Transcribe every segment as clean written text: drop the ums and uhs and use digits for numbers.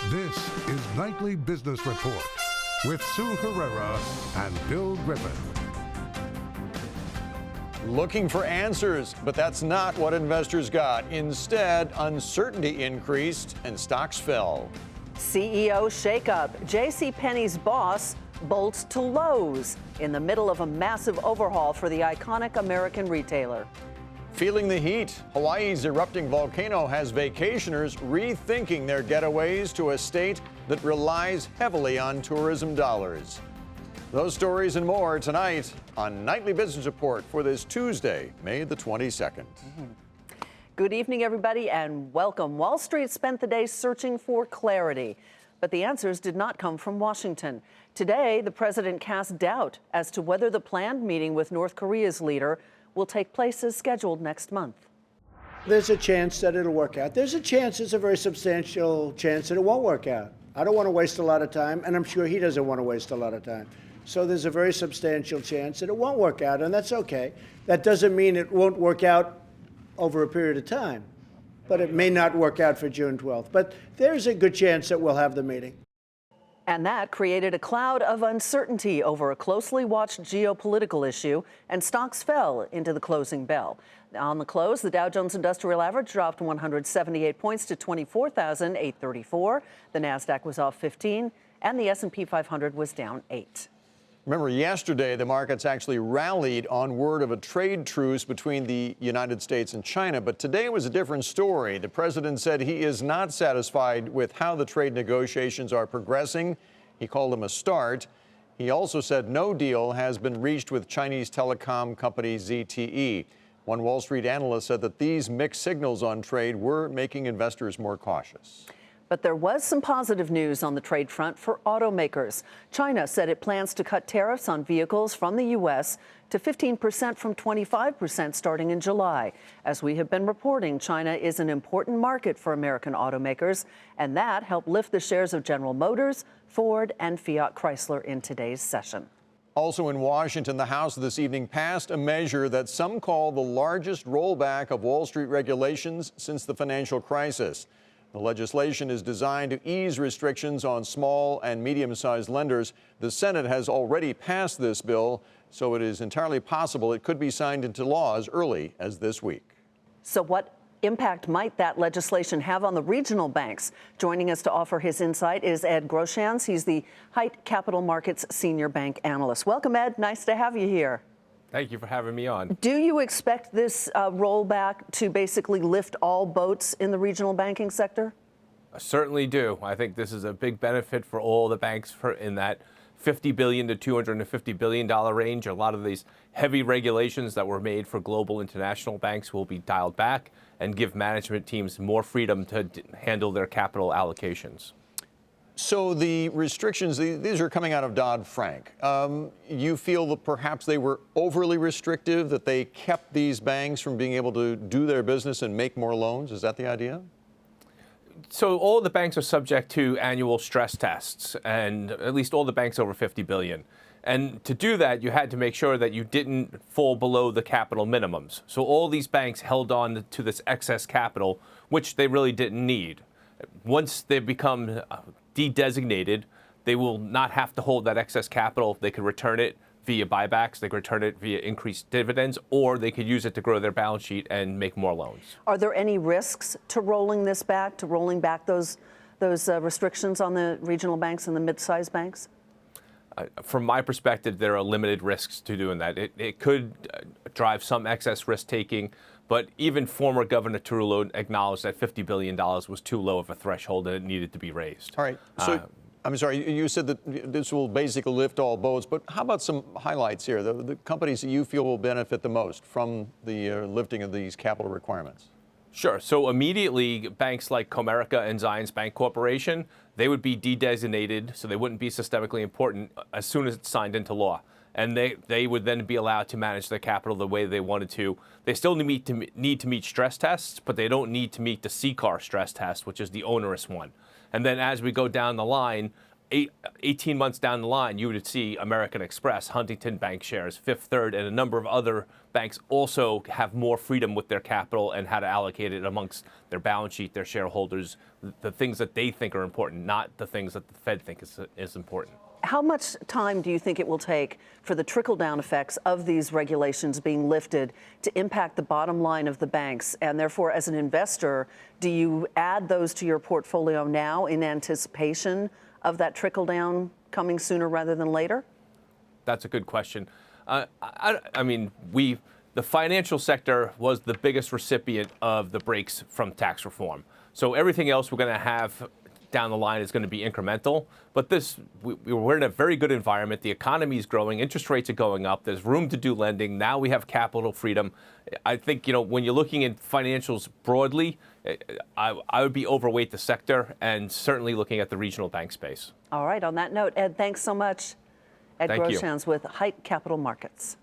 This is Nightly Business Report with Sue Herrera and Bill Griffin. Looking for answers, but that's not what investors got. Instead, uncertainty increased and stocks fell. CEO shakeup. JCPenney's boss bolts to Lowe's in the middle of a massive overhaul for the iconic American retailer. Feeling the heat, Hawaii's erupting volcano has vacationers rethinking their getaways to a state that relies heavily on tourism dollars. Those stories and more tonight on Nightly Business Report for this Tuesday, May the 22nd. Good evening, everybody, and welcome. Wall Street spent the day searching for clarity, but the answers did not come from Washington. Today, the president cast doubt as to whether the planned meeting with North Korea's leader will take place as scheduled next month. There's a chance that it'll work out. There's a very substantial chance that it won't work out. I don't want to waste a lot of time, and I'm sure he doesn't want to waste a lot of time. So there's a very substantial chance that it won't work out, and that's okay. That doesn't mean it won't work out over a period of time, but it may not work out for June 12th. But there's a good chance that we'll have the meeting. And that created a cloud of uncertainty over a closely watched geopolitical issue, and stocks fell into the closing bell. On the close, the Dow Jones Industrial Average dropped 178 points to 24,834. The Nasdaq was off 15, and the S&P 500 was down 8. Remember, yesterday, the markets actually rallied on word of a trade truce between the United States and China. But today was a different story. The president said he is not satisfied with how the trade negotiations are progressing. He called them a start. He also said no deal has been reached with Chinese telecom company ZTE. One Wall Street analyst said that these mixed signals on trade were making investors more cautious. But there was some positive news on the trade front for automakers. China said it plans to cut tariffs on vehicles from the U.S. to 15% from 25% starting in July. As we have been reporting, China is an important market for American automakers, and that helped lift the shares of General Motors, Ford, and Fiat Chrysler in today's session. Also in Washington, the House this evening passed a measure that some call the largest rollback of Wall Street regulations since the financial crisis. The legislation is designed to ease restrictions on small and medium-sized lenders. The Senate has already passed this bill, so it is entirely possible it could be signed into law as early as this week. So what impact might that legislation have on the regional banks? Joining us to offer his insight is Ed Groshans. He's the Hite Capital Markets Senior Bank Analyst. Welcome, Ed. Nice to have you here. Thank you for having me on. Do you expect this rollback to basically lift all boats in the regional banking sector? I certainly do. I think this is a big benefit for all the banks in that $50 billion to $250 billion range. A lot of these heavy regulations that were made for global international banks will be dialed back and give management teams more freedom to handle their capital allocations. So the restrictions, these are coming out of Dodd-Frank. You feel that perhaps they were overly restrictive, that they kept these banks from being able to do their business and make more loans? Is that the idea? So all the banks are subject to annual stress tests, and at least all the banks over $50 billion. And to do that, you had to make sure that you didn't fall below the capital minimums. So all these banks held on to this excess capital, which they really didn't need. Once they become de-designated, they will not have to hold that excess capital. They could return it via buybacks, they could return it via increased dividends, or they could use it to grow their balance sheet and make more loans. Are there any risks to rolling this back, to rolling back those restrictions on the regional banks and the mid-sized banks? From my perspective, there are limited risks to doing that. It could drive some excess risk-taking, but even former Governor Tarullo acknowledged that $50 billion was too low of a threshold and it needed to be raised. All right. So, I'm sorry, you said that this will basically lift all boats, but how about some highlights here, the companies that you feel will benefit the most from the lifting of these capital requirements? Sure. So immediately, banks like Comerica and Zions Bank Corporation, they would be de-designated, so they wouldn't be systemically important as soon as it's signed into law. And they would then be allowed to manage their capital the way they wanted to. They still need to meet stress tests, but they don't need to meet the CCAR stress test, which is the onerous one. And then as we go down the line, 18 months down the line, you would see American Express, Huntington Bank shares, Fifth Third, and a number of other banks also have more freedom with their capital and how to allocate it amongst their balance sheet, their shareholders, the things that they think are important, not the things that the Fed think is important. How much time do you think it will take for the trickle-down effects of these regulations being lifted to impact the bottom line of the banks? And therefore, as an investor, do you add those to your portfolio now in anticipation of that trickle-down coming sooner rather than later? That's a good question. I mean, the financial sector was the biggest recipient of the breaks from tax reform. So everything else we're going to have down the line is going to be incremental. But we're in a very good environment. The economy is growing. Interest rates are going up. There's room to do lending. Now we have capital freedom. I think, when you're looking at financials broadly, I would be overweight the sector and certainly looking at the regional bank space. All right. On that note, Ed, thanks so much. Ed Groshans with Hite Capital Markets.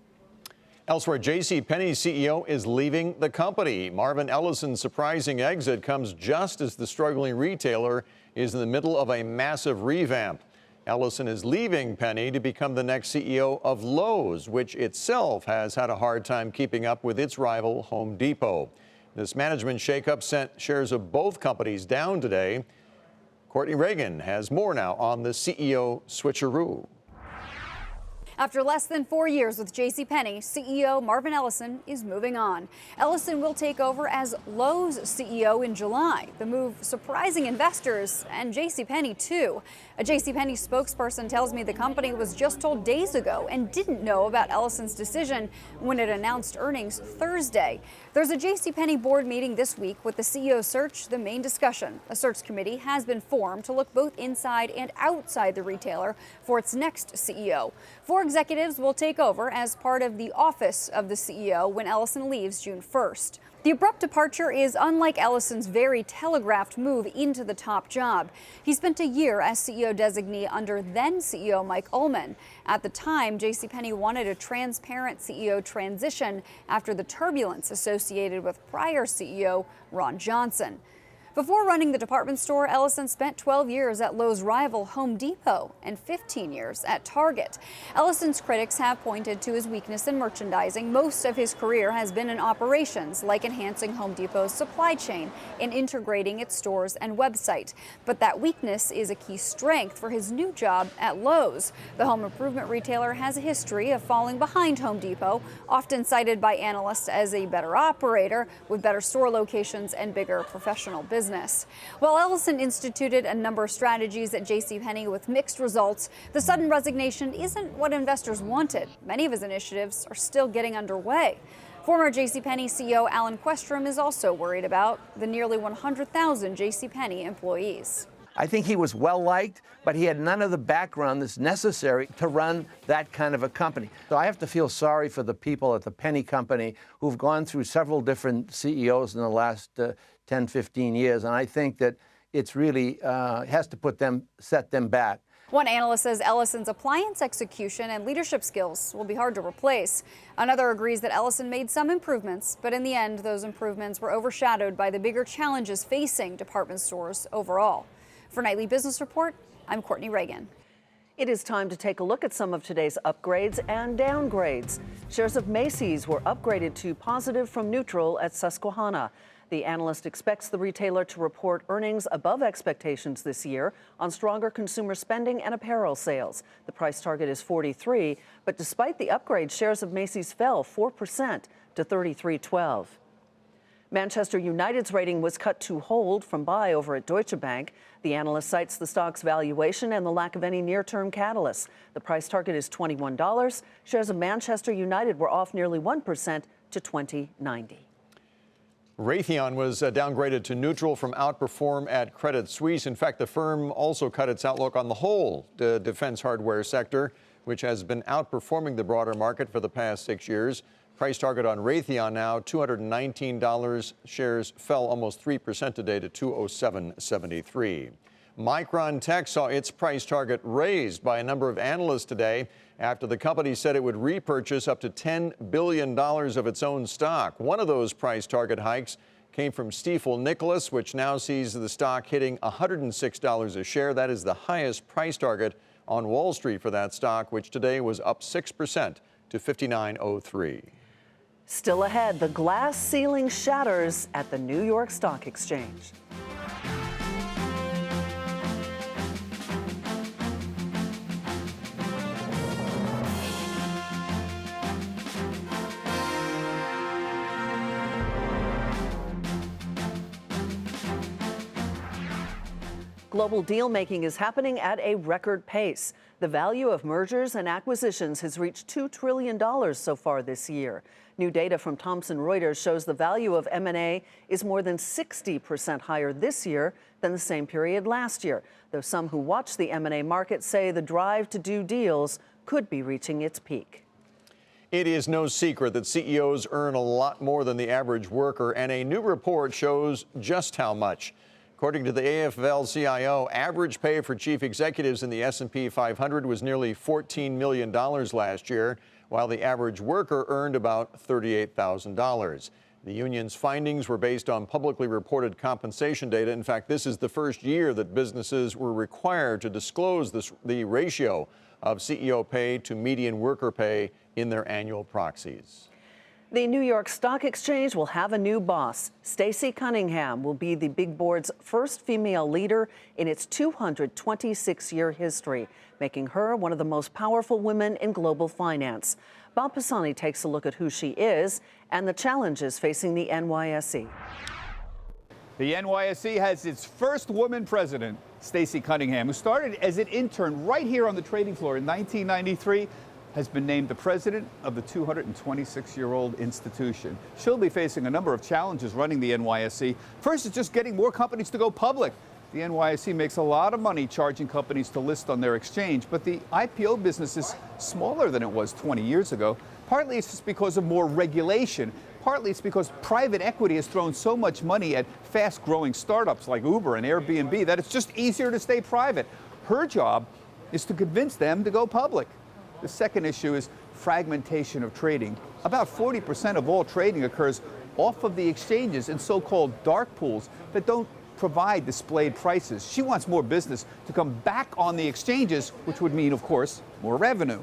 Elsewhere, JCPenney's CEO is leaving the company. Marvin Ellison's surprising exit comes just as the struggling retailer is in the middle of a massive revamp. Ellison is leaving Penny to become the next CEO of Lowe's, which itself has had a hard time keeping up with its rival Home Depot. This management shakeup sent shares of both companies down today. Courtney Reagan has more now on the CEO switcheroo. After less than 4 years with JCPenney, CEO Marvin Ellison is moving on. Ellison will take over as Lowe's CEO in July. The move surprising investors and JCPenney too. A JCPenney spokesperson tells me the company was just told days ago and didn't know about Ellison's decision when it announced earnings Thursday. There's a JCPenney board meeting this week with the CEO search the main discussion. A search committee has been formed to look both inside and outside the retailer for its next CEO. 4 executives will take over as part of the office of the CEO when Ellison leaves June 1st. The abrupt departure is unlike Ellison's very telegraphed move into the top job. He spent a year as CEO designee under then CEO Mike Ullman. At the time, JCPenney wanted a transparent CEO transition after the turbulence associated with prior CEO Ron Johnson. Before running the department store, Ellison spent 12 years at Lowe's rival Home Depot and 15 years at Target. Ellison's critics have pointed to his weakness in merchandising. Most of his career has been in operations, like enhancing Home Depot's supply chain and integrating its stores and website. But that weakness is a key strength for his new job at Lowe's. The home improvement retailer has a history of falling behind Home Depot, often cited by analysts as a better operator with better store locations and bigger professional business. While Ellison instituted a number of strategies at JCPenney with mixed results, the sudden resignation isn't what investors wanted. Many of his initiatives are still getting underway. Former JCPenney CEO Alan Questrom is also worried about the nearly 100,000 JCPenney employees. I think he was well-liked, but he had none of the background that's necessary to run that kind of a company. So I have to feel sorry for the people at the Penny Company who've gone through several different CEOs in the last 10, 15 years, and I think that it's really has to set them back. One analyst says Ellison's appliance execution and leadership skills will be hard to replace. Another agrees that Ellison made some improvements, but in the end, those improvements were overshadowed by the bigger challenges facing department stores overall. For Nightly Business Report, I'm Courtney Reagan. It is time to take a look at some of today's upgrades and downgrades. Shares of Macy's were upgraded to positive from neutral at Susquehanna. The analyst expects the retailer to report earnings above expectations this year on stronger consumer spending and apparel sales. The price target is 43, but despite the upgrade, shares of Macy's fell 4% to 33.12. Manchester United's rating was cut to hold from buy over at Deutsche Bank. The analyst cites the stock's valuation and the lack of any near-term catalysts. The price target is $21. Shares of Manchester United were off nearly 1% to $20.90. Raytheon was downgraded to neutral from outperform at Credit Suisse. In fact, the firm also cut its outlook on the whole defense hardware sector, which has been outperforming the broader market for the past 6 years. Price target on Raytheon now $219. Shares fell almost 3% today to $207.73. Micron Tech saw its price target raised by a number of analysts today after the company said it would repurchase up to $10 billion of its own stock. One of those price target hikes came from Stifel Nicolaus, which now sees the stock hitting $106 a share. That is the highest price target on Wall Street for that stock, which today was up 6% to $59.03. Still ahead, the glass ceiling shatters at the New York Stock Exchange. Global deal-making is happening at a record pace. The value of mergers and acquisitions has reached $2 trillion so far this year. New data from Thomson Reuters shows the value of M&A is more than 60% higher this year than the same period last year, though some who watch the M&A market say the drive to do deals could be reaching its peak. It is no secret that CEOs earn a lot more than the average worker, and a new report shows just how much. According to the AFL-CIO, average pay for chief executives in the S&P 500 was nearly $14 million last year, while the average worker earned about $38,000. The union's findings were based on publicly reported compensation data. In fact, this is the first year that businesses were required to disclose the ratio of CEO pay to median worker pay in their annual proxies. The New York Stock Exchange will have a new boss. Stacey Cunningham will be the big board's first female leader in its 226-year history, making her one of the most powerful women in global finance. Bob Pisani takes a look at who she is and the challenges facing the NYSE. The NYSE has its first woman president, Stacey Cunningham, who started as an intern right here on the trading floor in 1993. Has been named the president of the 226-year-old institution. She'll be facing a number of challenges running the NYSE. First is just getting more companies to go public. The NYSE makes a lot of money charging companies to list on their exchange, but the IPO business is smaller than it was 20 years ago. Partly it's just because of more regulation. Partly it's because private equity has thrown so much money at fast-growing startups like Uber and Airbnb that it's just easier to stay private. Her job is to convince them to go public. The second issue is fragmentation of trading. About 40% of all trading occurs off of the exchanges in so-called dark pools that don't provide displayed prices. She wants more business to come back on the exchanges, which would mean, of course, more revenue.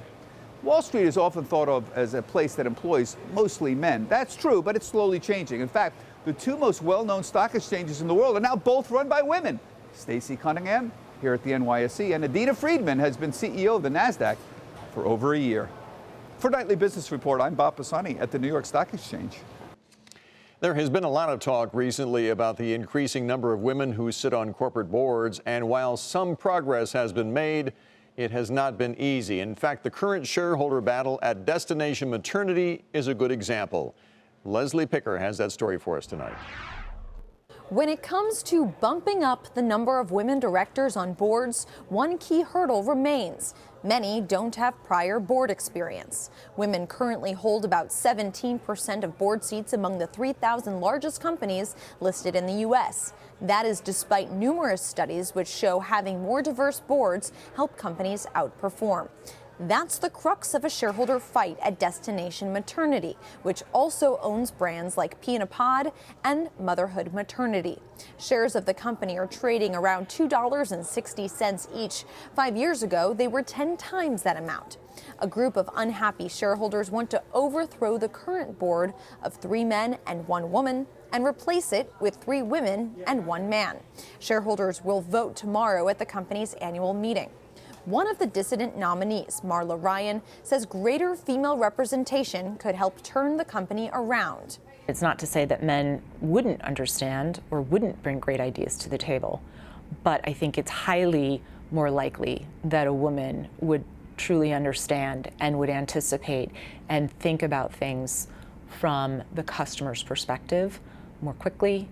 Wall Street is often thought of as a place that employs mostly men. That's true, but it's slowly changing. In fact, the two most well-known stock exchanges in the world are now both run by women. Stacey Cunningham here at the NYSE, and Adina Friedman has been CEO of the NASDAQ for over a year. For Nightly Business Report, I'm Bob Pisani at the New York Stock Exchange. There has been a lot of talk recently about the increasing number of women who sit on corporate boards, and while some progress has been made, it has not been easy. In fact, the current shareholder battle at Destination Maternity is a good example. Leslie Picker has that story for us tonight. When it comes to bumping up the number of women directors on boards, one key hurdle remains. Many don't have prior board experience. Women currently hold about 17% of board seats among the 3,000 largest companies listed in the U.S. That is despite numerous studies which show having more diverse boards help companies outperform. That's the crux of a shareholder fight at Destination Maternity, which also owns brands like Pea in a Pod and Motherhood Maternity. Shares of the company are trading around $2.60 each. 5 years ago, they were 10 times that amount. A group of unhappy shareholders want to overthrow the current board of 3 men and 1 woman and replace it with 3 women and 1 man. Shareholders will vote tomorrow at the company's annual meeting. One of the dissident nominees, Marla Ryan, says greater female representation could help turn the company around. It's not to say that men wouldn't understand or wouldn't bring great ideas to the table, but I think it's highly more likely that a woman would truly understand and would anticipate and think about things from the customer's perspective more quickly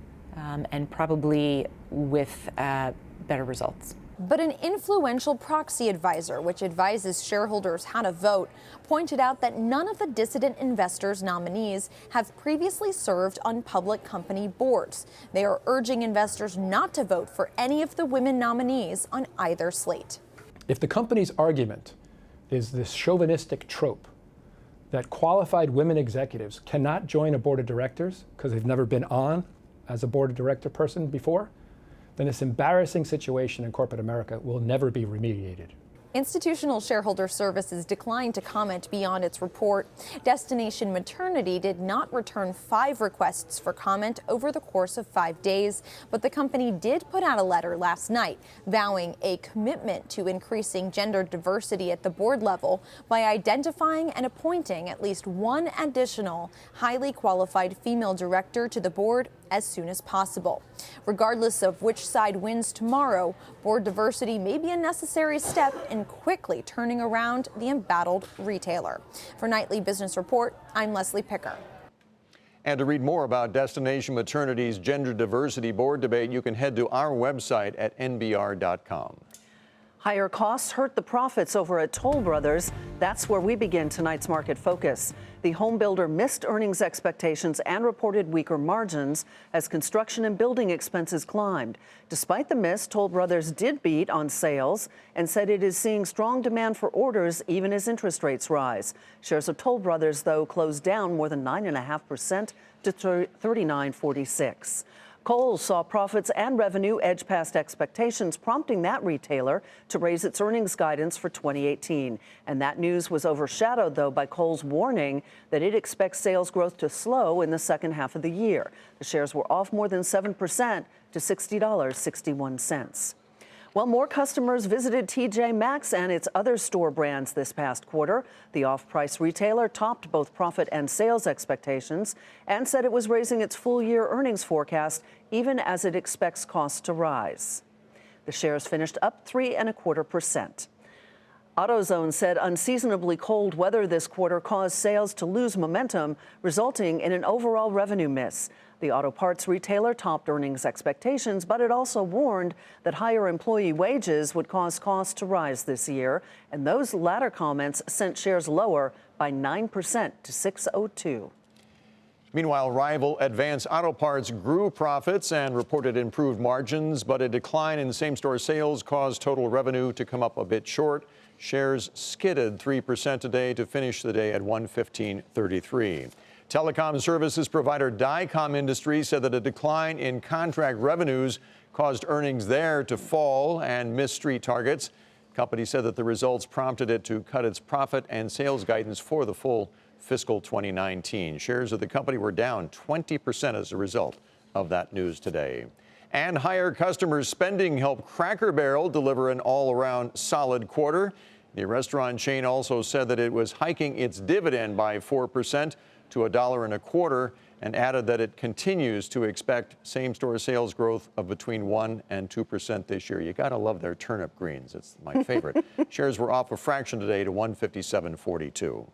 and probably with better results. But an influential proxy advisor, which advises shareholders how to vote, pointed out that none of the dissident investors' nominees have previously served on public company boards. They are urging investors not to vote for any of the women nominees on either slate. If the company's argument is this chauvinistic trope that qualified women executives cannot join a board of directors because they've never been on as a board of director person before, then this embarrassing situation in corporate America will never be remediated. Institutional Shareholder Services declined to comment beyond its report. Destination Maternity did not return 5 requests for comment over the course of 5 days, but the company did put out a letter last night vowing a commitment to increasing gender diversity at the board level by identifying and appointing at least one additional highly qualified female director to the board as soon as possible. Regardless of which side wins tomorrow, board diversity may be a necessary step in quickly turning around the embattled retailer. For Nightly Business Report, I'm Leslie Picker. And to read more about Destination Maternity's gender diversity board debate, you can head to our website at nbr.com. Higher costs hurt the profits over at Toll Brothers. That's where we begin tonight's market focus. The home builder missed earnings expectations and reported weaker margins as construction and building expenses climbed. Despite the miss, Toll Brothers did beat on sales and said it is seeing strong demand for orders even as interest rates rise. Shares of Toll Brothers, though, closed down more than 9.5% to $39.46. Kohl's saw profits and revenue edge past expectations, prompting that retailer to raise its earnings guidance for 2018. And that news was overshadowed, though, by Kohl's warning that it expects sales growth to slow in the second half of the year. The shares were off more than 7% to $60.61. Well, more customers visited TJ Maxx and its other store brands this past quarter. The off-price retailer topped both profit and sales expectations and said it was raising its full-year earnings forecast even as it expects costs to rise. The shares finished up 3.25%. AutoZone said unseasonably cold weather this quarter caused sales to lose momentum, resulting in an overall revenue miss. The auto parts retailer topped earnings expectations, but it also warned that higher employee wages would cause costs to rise this year. And those latter comments sent shares lower by 9% to 602. Meanwhile, rival Advance Auto Parts grew profits and reported improved margins, but a decline in same-store sales caused total revenue to come up a bit short. Shares skidded 3% today to finish the day at $115.33. Telecom services provider Dycom Industries said that a decline in contract revenues caused earnings there to fall and miss street targets. The company said that the results prompted it to cut its profit and sales guidance for the full fiscal 2019. Shares of the company were down 20% as a result of that news today. And higher customer spending helped Cracker Barrel deliver an all-around solid quarter. The restaurant chain also said that it was hiking its dividend by 4% to $1.25 and added that it continues to expect same-store sales growth of between 1% and 2% this year. You got to love their turnip greens. It's my favorite. Shares were off a fraction today to $157.42.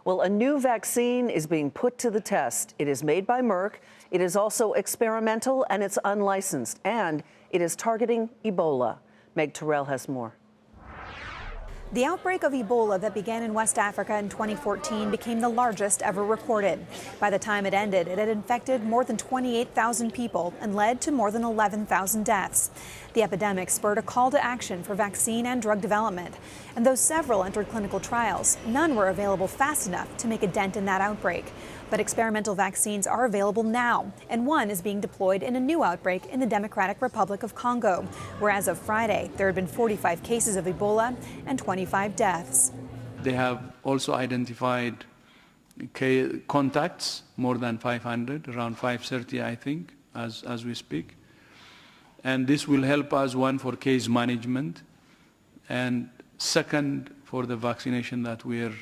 Well, a new vaccine is being put to the test. It is made by Merck. It is also experimental and it's unlicensed. And it is targeting Ebola. Meg Terrell has more. The outbreak of Ebola that began in West Africa in 2014 became the largest ever recorded. By the time it ended, it had infected more than 28,000 people and led to more than 11,000 deaths. The epidemic spurred a call to action for vaccine and drug development. And though several entered clinical trials, none were available fast enough to make a dent in that outbreak. But experimental vaccines are available now, and one is being deployed in a new outbreak in the Democratic Republic of Congo, where as of Friday, there had been 45 cases of Ebola and 25 deaths. They have also identified contacts, more than 500, around 530, I think, as we speak. And this will help us, one, for case management, and second, for the vaccination that we're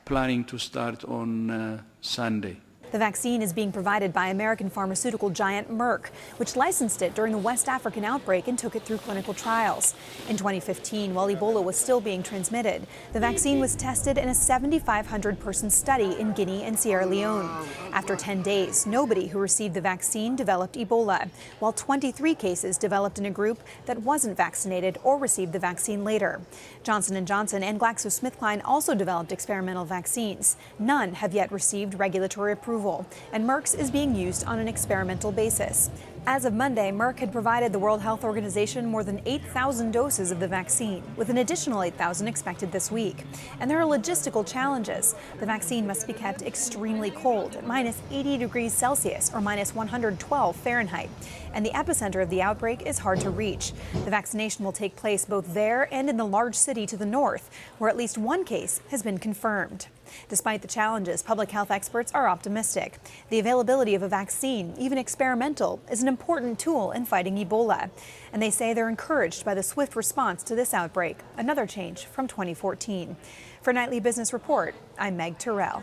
planning to start on Sunday. The vaccine is being provided by American pharmaceutical giant Merck, which licensed it during the West African outbreak and took it through clinical trials. In 2015, while Ebola was still being transmitted, the vaccine was tested in a 7,500-person study in Guinea and Sierra Leone. After 10 days, nobody who received the vaccine developed Ebola, while 23 cases developed in a group that wasn't vaccinated or received the vaccine later. Johnson & Johnson and GlaxoSmithKline also developed experimental vaccines. None have yet received regulatory approval, and Merck's is being used on an experimental basis. As of Monday, Merck had provided the World Health Organization more than 8,000 doses of the vaccine, with an additional 8,000 expected this week. And there are logistical challenges. The vaccine must be kept extremely cold, at minus 80 degrees Celsius or minus 112 Fahrenheit. And the epicenter of the outbreak is hard to reach. The vaccination will take place both there and in the large city to the north, where at least one case has been confirmed. Despite the challenges, public health experts are optimistic. The availability of a vaccine, even experimental, is an important tool in fighting Ebola. And they say they're encouraged by the swift response to this outbreak, another change from 2014. For Nightly Business Report, I'm Meg Terrell.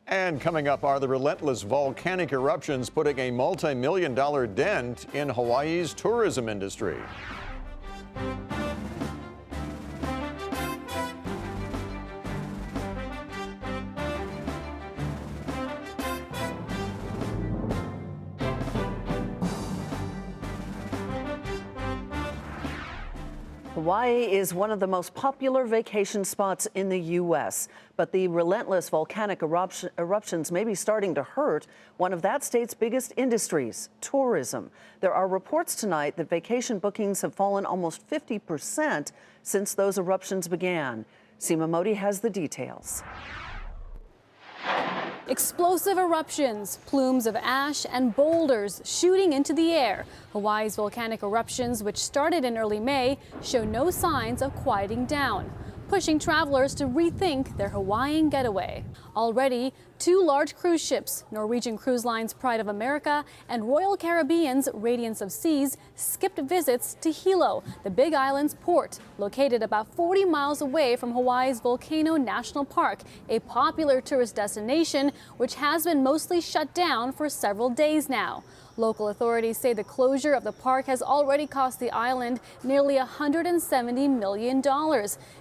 And coming up, are the relentless volcanic eruptions putting a multi-million-dollar dent in Hawaii's tourism industry? Hawaii is one of the most popular vacation spots in the U.S., but the relentless volcanic eruptions may be starting to hurt one of that state's biggest industries, tourism. There are reports tonight that vacation bookings have fallen almost 50% since those eruptions began. Seema Modi has the details. Explosive eruptions, plumes of ash and boulders shooting into the air. Hawaii's volcanic eruptions, which started in early May, show no signs of quieting down, pushing travelers to rethink their Hawaiian getaway. Already, two large cruise ships, Norwegian Cruise Line's Pride of America and Royal Caribbean's Radiance of Seas, skipped visits to Hilo, the Big Island's port, located about 40 miles away from Hawaii's Volcano National Park, a popular tourist destination which has been mostly shut down for several days now. Local authorities say the closure of the park has already cost the island nearly $170 million,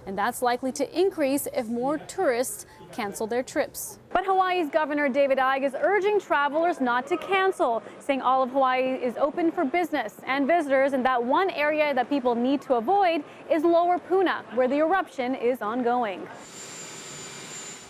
and that's likely to increase if more tourists cancel their trips. But Hawaii's Governor David Ige is urging travelers not to cancel, saying all of Hawaii is open for business and visitors, and that one area that people need to avoid is Lower Puna, where the eruption is ongoing.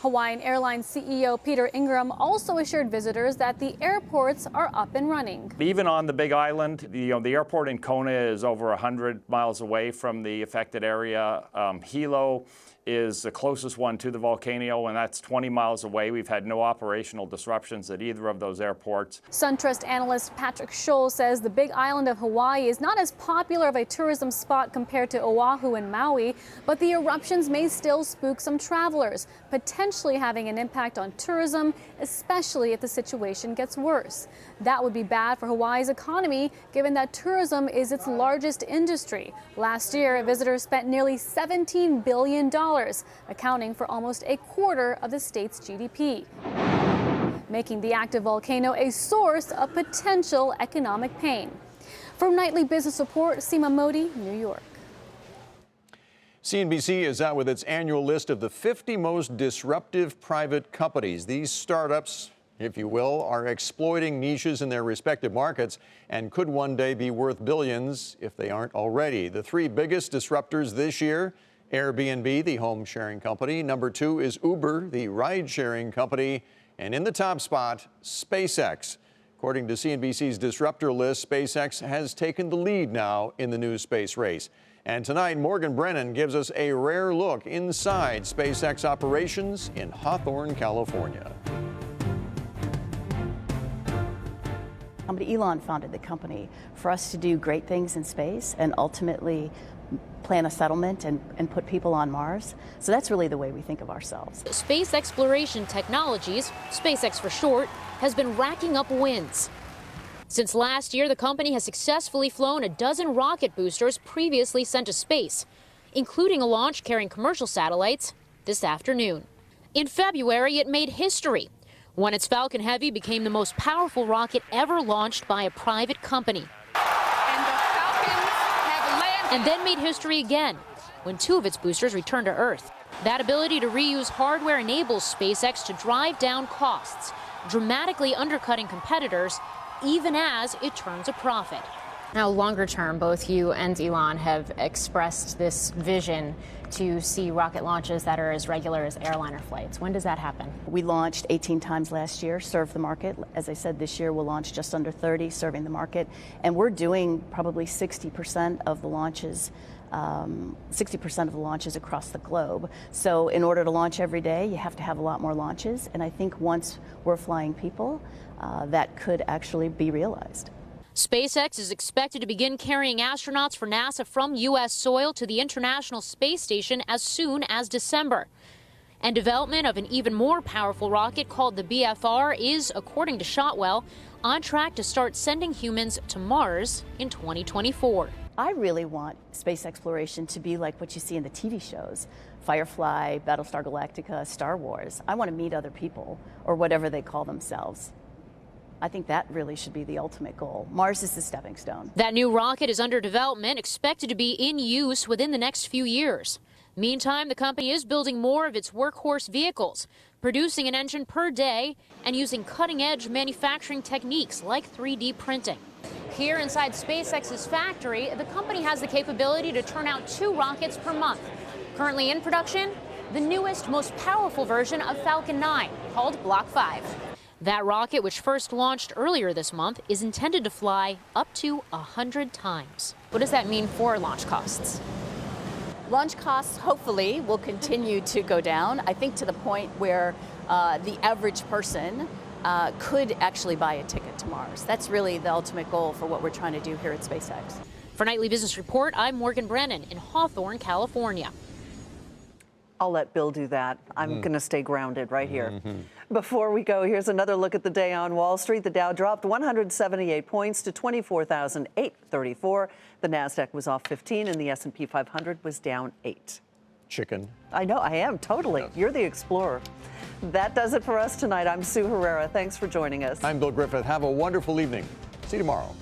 Hawaiian Airlines CEO Peter Ingram also assured visitors that the airports are up and running. Even on the Big Island, the airport in Kona is over 100 miles away from the affected area. Hilo is the closest one to the volcano, and that's 20 miles away. We've had no operational disruptions at either of those airports. SunTrust analyst Patrick Scholl says the Big Island of Hawaii is not as popular of a tourism spot compared to Oahu and Maui, but the eruptions may still spook some travelers, potentially having an impact on tourism, especially if the situation gets worse. That would be bad for Hawaii's economy, given that tourism is its largest industry. Last year, visitors spent nearly $17 billion, accounting for almost a quarter of the state's GDP, making the active volcano a source of potential economic pain. From Nightly Business Report, Seema Modi, New York. CNBC is out with its annual list of the 50 most disruptive private companies. These startups, if you will, are exploiting niches in their respective markets and could one day be worth billions if they aren't already. The three biggest disruptors this year: Airbnb, the home-sharing company. Number two is Uber, the ride-sharing company. And in the top spot, SpaceX. According to CNBC's Disruptor list, SpaceX has taken the lead now in the new space race. And tonight, Morgan Brennan gives us a rare look inside SpaceX operations in Hawthorne, California. Elon founded the company for us to do great things in space and ultimately plan a settlement and put people on Mars. So that's really the way we think of ourselves. Space Exploration Technologies, SpaceX for short, has been racking up wins. Since last year, the company has successfully flown a dozen rocket boosters previously sent to space, including a launch carrying commercial satellites this afternoon. In February, it made history when its Falcon Heavy became the most powerful rocket ever launched by a private company. And then made history again when two of its boosters returned to Earth. That ability to reuse hardware enables SpaceX to drive down costs, dramatically undercutting competitors, even as it turns a profit. Now, longer term, both you and Elon have expressed this vision to see rocket launches that are as regular as airliner flights. When does that happen? We launched 18 times last year, served the market. As I said, this year we'll launch just under 30, serving the market. And we're doing probably 60% of the launches 60% of the launches across the globe. So in order to launch every day, you have to have a lot more launches. And I think once we're flying people, that could actually be realized. SpaceX is expected to begin carrying astronauts for NASA from U.S. soil to the International Space Station as soon as December. And development of an even more powerful rocket called the BFR is, according to Shotwell, on track to start sending humans to Mars in 2024. I really want space exploration to be like what you see in the TV shows, Firefly, Battlestar Galactica, Star Wars. I want to meet other people, or whatever they call themselves. I think that really should be the ultimate goal. Mars is the stepping stone. That new rocket is under development, expected to be in use within the next few years. Meantime, the company is building more of its workhorse vehicles, producing an engine per day and using cutting-edge manufacturing techniques like 3D printing. Here inside SpaceX's factory, the company has the capability to turn out 2 rockets per month. Currently in production, the newest, most powerful version of Falcon 9, called Block 5. That rocket, which first launched earlier this month, is intended to fly up to 100 times. What does that mean for launch costs? Launch costs, hopefully, will continue to go down. I think to the point where the average person could actually buy a ticket to Mars. That's really the ultimate goal for what we're trying to do here at SpaceX. For Nightly Business Report, I'm Morgan Brennan in Hawthorne, California. I'll let Bill do that. I'm going to stay grounded right here. Before we go, here's another look at the day on Wall Street. The Dow dropped 178 points to 24,834. The Nasdaq was off 15, and the S&P 500 was down 8. Chicken. I know, I am, totally. You're the explorer. That does it for us tonight. I'm Sue Herrera. Thanks for joining us. I'm Bill Griffith. Have a wonderful evening. See you tomorrow.